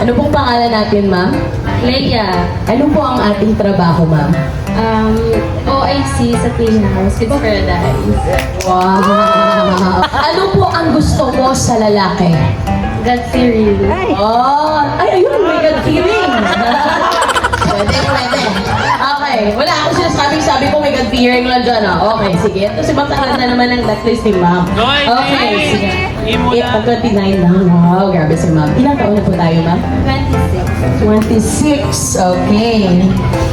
Ano pong pangalan natin, ma'am? Leia, Ano po ang ating trabaho, ma'am? OIC sa Playhouse, Kids Paradise. Wow! Ano po ang gusto mo sa lalaki? God fearing. Oh! Ay, ayun! May God fearing! Pwede. Okay. Wala ako sabi ko may God fearing lang dyan. Okay, sige. Ito si Ma'am Takal na naman ang blacklist ni Ma'am. Okay, sige. Pag 29 lang. Wow, grabe si Ma'am. Ilang taon na po tayo, Ma'am? 26. 26. Okay.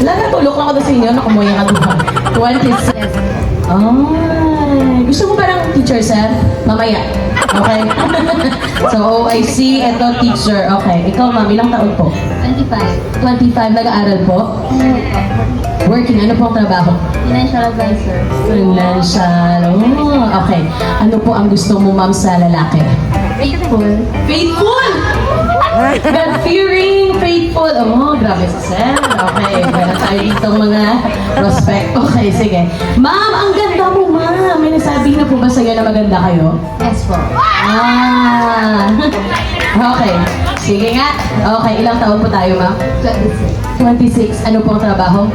Wala na, tulok lang ako doon sa inyo. Nakumuya ka doon. 26. Ay, gusto mo parang teacher, sir? Mamaya. Okay? So, OIC, ito teacher. Okay. Ikaw, ma'am, ilang taon po? 25. 25. Nag-aaral po? Working. Ano po ang trabaho? Financial advisor. Financial. Oh, okay. Ano po ang gusto mo, ma'am, sa lalaki? Faithful. Faithful! God-fearing, faithful. Oh, grabe si Sir. Okay, meron tayo dito mga prospect. Okay, sige. Ma'am, ang ganda mo, ma'am. May nasabi na po ba sa'yo na maganda kayo? Yes po. Ah! Okay. Sige nga. Okay, ilang taon po tayo, ma'am? 26. 26. Ano po ang trabaho?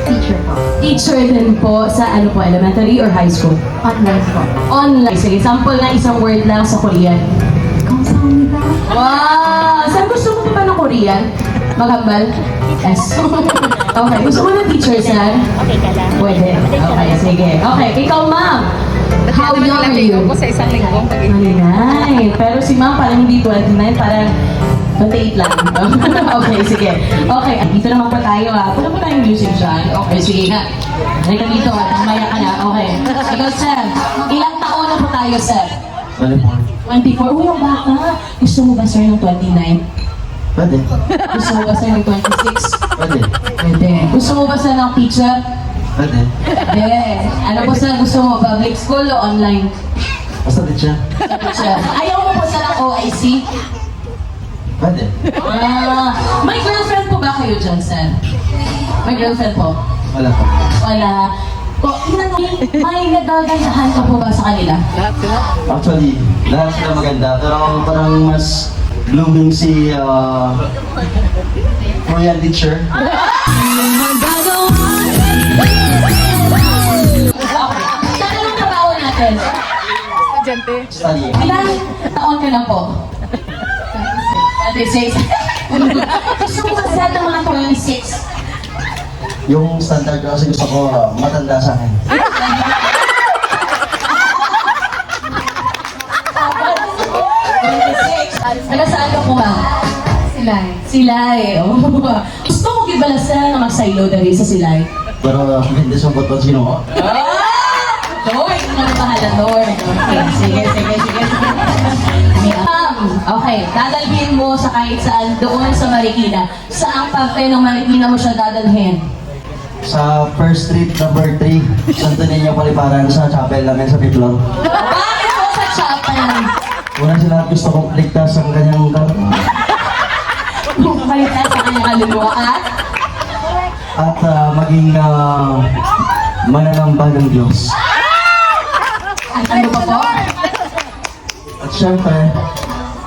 Teacher po. Teacher din po sa ano po, elementary or high school? Online po. Online. Sige, sample na isang word lang sa Korean. Kamsahamnida. Wow! Saan gusto mo ba ng Korean? Maghambal? Yes. Okay. Gusto mo ng teacher, sir? Okay ka lang. Pwede. Okay, sige. Okay, ikaw, ma'am. How young are you? Ko sa isang linggo. 29. Pero si ma'am parang hindi 29, parang 28 lang. Okay, sige. Okay, dito naman po tayo ha. Pula po tayong music dyan. Okay, sige nga. Halika dito, mamaya ka na. Okay. Ikaw, sir. Ilang taon na po tayo, sir? 24. Uy, ang bata. Gusto mo ba, sir, ng 29? Pwede. Gusto mo ba, sir, ng 26? Pwede. Pwede. Gusto mo ba, sir, ng teacher? Pwede. Pwede. Ano po, sir, gusto mo? Public school o online? Basta din siya. Teacher. Ayaw mo po, sir, ng OIC? Pwede. May girlfriend po ba kayo dyan, sir? May girlfriend po? Wala pa. Wala. O, may nagagandahan ka po ba sa kanila? Actually, lahat sila maganda. Pero parang mas blooming si Korean teacher. Saan anong trabaho natin? Study. Ilang taon ka na po? 26. Gusto mo kasi ng mga 26? Yung standard ko kasi gusto ko matanda sa akin. Taga saan ka po, ma'am? Silay. Oh. Gusto mo gibalasan na magsaylo dahil sa Silay? Pero hindi sumpot kung sino ko. Lord, ito na bahala, Lord. Okay, sige. Okay, dadalhin mo sa kahit saan doon sa Marikina. Saang parte ng Marikina mo siya dadalhin? Sa first street number 3, Santo Niño Paliparan sa chapel namin sa Pitlor. Bakit po sa chapel? Una sila gusto kong ligtas ang kanyang karma. Bumalik sa kanyang kaluluwa At maging mananamba ng Diyos. at ano pa po? At syempre,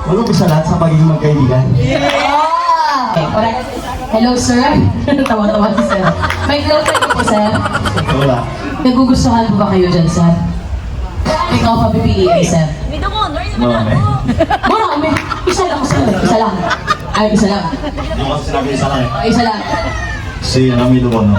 mag-umpisa lahat sa pagiging magkaibigan. Okay, alright. Hello, sir. Tawa-tawa si sir. May girlfriend ko po, sir. Wala. Nagugustuhan po ba kayo dyan, sir? Ikaw pa pipiliin, sir. No, eh. Marami. Isa lang, sir. Isa lang. Ay, isa lang. Hindi ko sinabi isa lang eh. Isa lang. Si Nami Lugono.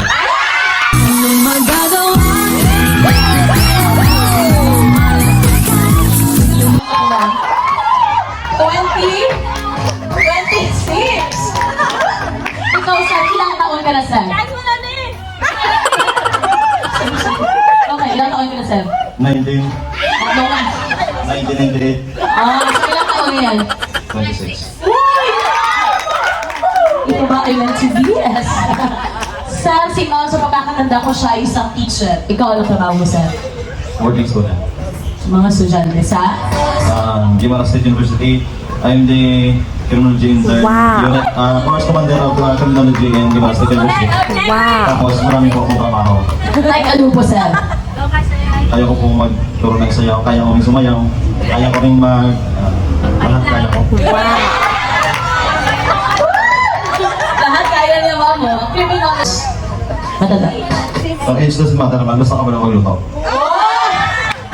Ikaw, sir, ilang taon ka na, sir? Okay, ilang taon ka na, sir? 19, Ano ka? 1998, So ilang taon na yan? 26. Uy! Ito ba ay Mercedes? Sir, si Mao, sa pagkakatanda ko siya ay isang teacher. Ikaw, anong trabaho mo, sir? Working student. Mga estudyante sa? Guimaras State University. I'm the Criminology Intern. Unit, Course Commander of Criminology in Guimaras State University. Tapos marami po akong trabaho. Like ano po, sir? Kaya ko pong magturo ng sayaw, kaya ko rin sumayaw, kaya ko rin lahat kaya ko. Matanda. Ang age doesn't matter naman, basta ka ba na magluto?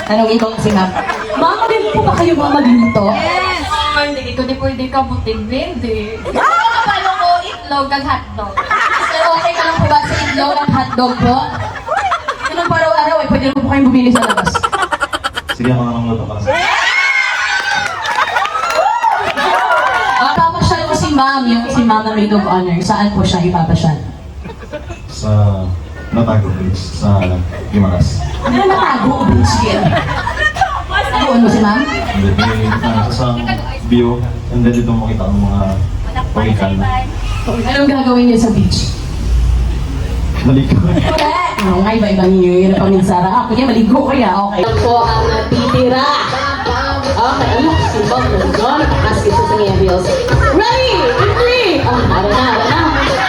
Tanongin ko si ma'am. Ma'am, din po ba kayo mga magluto? Yes! Hindi ko di pwede ka buting blende. Paano ko itlog ang hotdog? Sir, okay ka lang po ba sa itlog at hotdog po? Yun ang araw-araw eh, pwede po kayong bumili sa labas. Sige, mga nang luto para sa Papasyal ko si ma'am, yung si ma'am na maid of honor. Saan po siya ipapasyal? sa Natago Beach, sa Gimaras. Ano na natago o beach here? Tagoon mo si ma'am? And then, may sa view, and then dito makita ang mga pagikan. Anong gagawin niyo sa beach? Maligo. Oo nga, iba-iba niyo yung pamilya Sara. Ako niya, maligo kaya. Okay. Ito po ang natitira. Okay, ano? Si Bob London. Nakaskin sa Sangevios. Ready? In 3. Oh, ara na.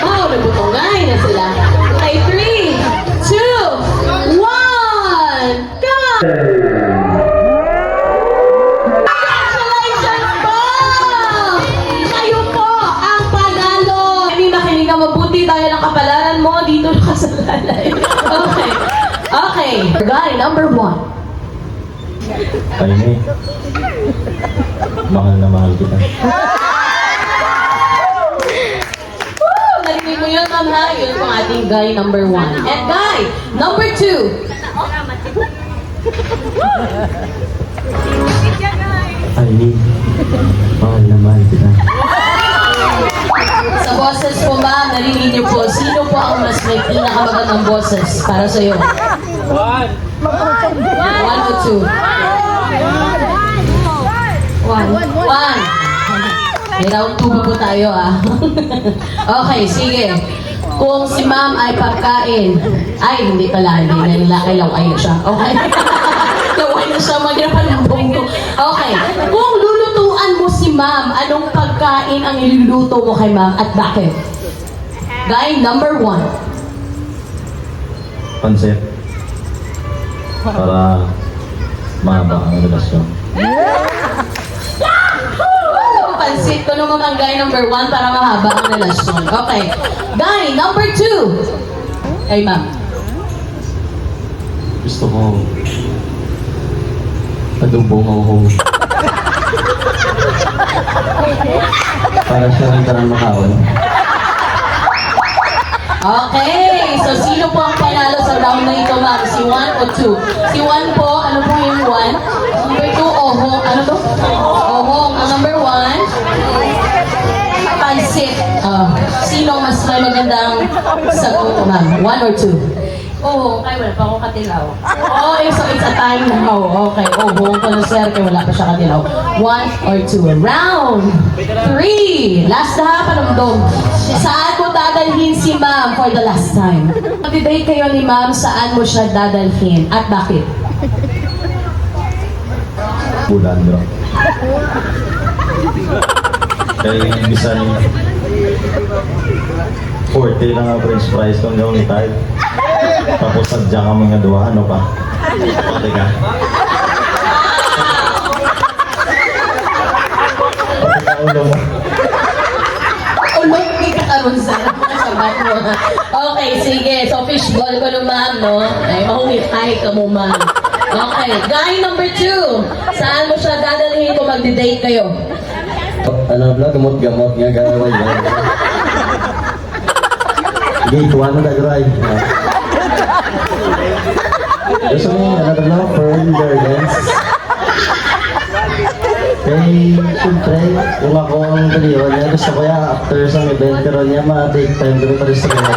Oh, nagbutunggay na sila. Okay, 3, 2, 1. Go! Congratulations po! Kayo po ang panalo! Hindi makinig ka mabuti dahil ang kapalaran mo dito nakasalalay. Okay. Okay. Guy, number 1. Ay, may. Mahal na mahal kita. Woo! Narinig mo yun, ma'am ha? Yun po ang ating guy number 1. And guy, number 2. Ay, may. Mahal na mahal kita. Sa boses po ma'am, narinig niyo po, sino po ang mas may pinakamagandang boses para sa'yo? 1 o 2? 1. May round 2 pa po tayo ah. Okay, sige. Kung si ma'am ay pagkain, ay hindi pala, hindi na nila kailangan ay siya. Okay. Laway na siya, magnapalumbong ko. Okay. Kung lulutuan mo si ma'am, anong pagkain ang iluluto mo kay ma'am at bakit? Guy, number 1. Pansit. Para mahaba ang relasyon. Pansit ko naman ang guy number 1 para mahaba ang relasyon. Okay. Guy number 2. Ay ma'am. Gusto ko adobo ho. Para siya rin tarang makawal. Okay. So sino po ang panalo sa round na ito ma'am? Si 1 o 2? Si 1 po, ano po yung 1? Number 2, ohong. Ano to? Ohong. Ang number 1? Pansit. Sino mas may magandang sagot ma'am? 1 or 2? Oo, kaya wala pa akong katilaw. Oh, so it's a time now. Okay. Oh, buong ko na sir, kaya wala pa siya kanilaw. 1 or 2. Round 3. Last na ha, panumdom. Saan mo dadalhin si ma'am for the last time? Mag-date kayo ni ma'am, saan mo siya dadalhin? At bakit? Bulan, bro. Kaya yung bisan 40 lang ang french fries kung gawin tayo. Tapos sadya ka mga duwa, ano pa? Pati ka. Pati ka ulo mo. Ulog, hindi ka karoon sa sabat mo. Okay, sige. So, fishball ko no ma'am, no? Ay, mahungitay ka mo ma'am. Okay, guy number 2. Saan mo siya dadalhin kung magdi-date kayo? Alam na, gamot-gamot nga gawin yan. Gate 1 na drive. Gusto mo yung alam na, Pearl Gardens. Eh, siyempre, kung ako ang daliwan niya, gusto ko ya, after sa event, pero niya ma-take time doon pa rin sa mga.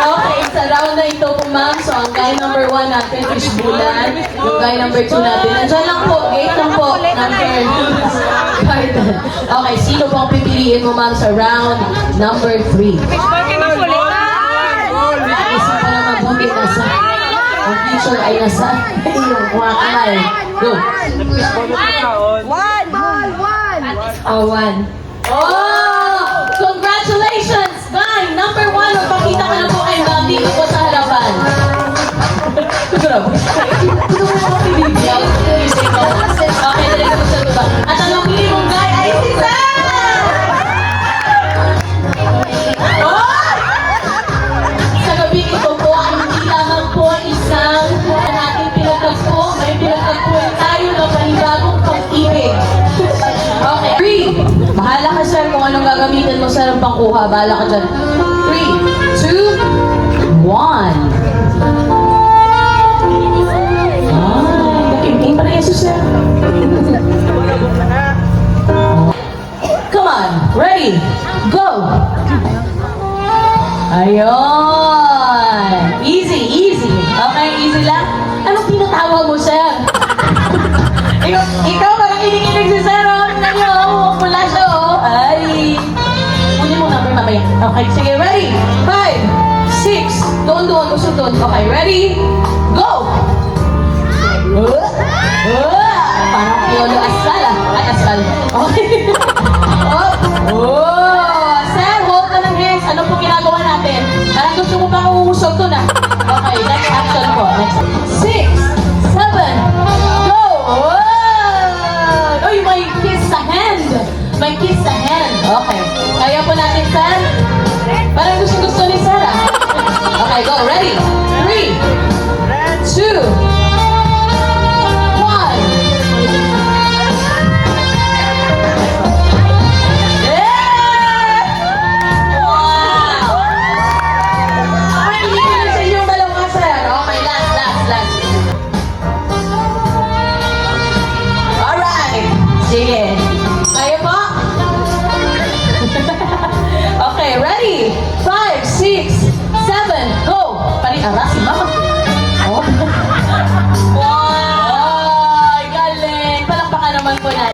Okay, sa round na ito po ma'am, so ang guy number 1 natin, fishbulan. Yung guy number 2 natin, nandiyan lang po, gate lang po, number garden. Okay, sino po ang pipiliin mo ma'am sa round number 3? Isip pa na mabuti nasa, ang future ay nasa iyong mga kamay. Go! Oh, 1. Oh! Congratulations! Guy, number 1, magpakita ka na po kay ma'am dito po sa harapan. Okay, dali ko sa baba. At ang napili mong guy ay si Sam! kung saan ang pangkuha. Bahala ka dyan. 3, 2, 1. Ay, nakimking pa na Jesus eh. Come on, ready, go! Ayun! Easy, easy. Okay, easy lang. Anong pinatawa mo, sir? ikaw parang kinikinig si sir, oh. Tignan niyo, oh. Mula siya, oh. Ay. Kunin mo number mamaya. Okay, sige, ready? 5, 6. Doon. Usog doon. Okay, ready? Go! Parang Piolo Ascal, ah. Ay, Ascal. Okay. Sir, hold ka ng hands. Ano po ginagawa natin? Parang gusto mo bang uusog to na? Okay, next action po. Next. 6, 7, go! Uy, may kiss sa hand. May kiss sa hand. Okay. Kaya po natin, sir? Parang gusto ni sir, ah. Okay, go. Ready? 3, 2, 1. Sige.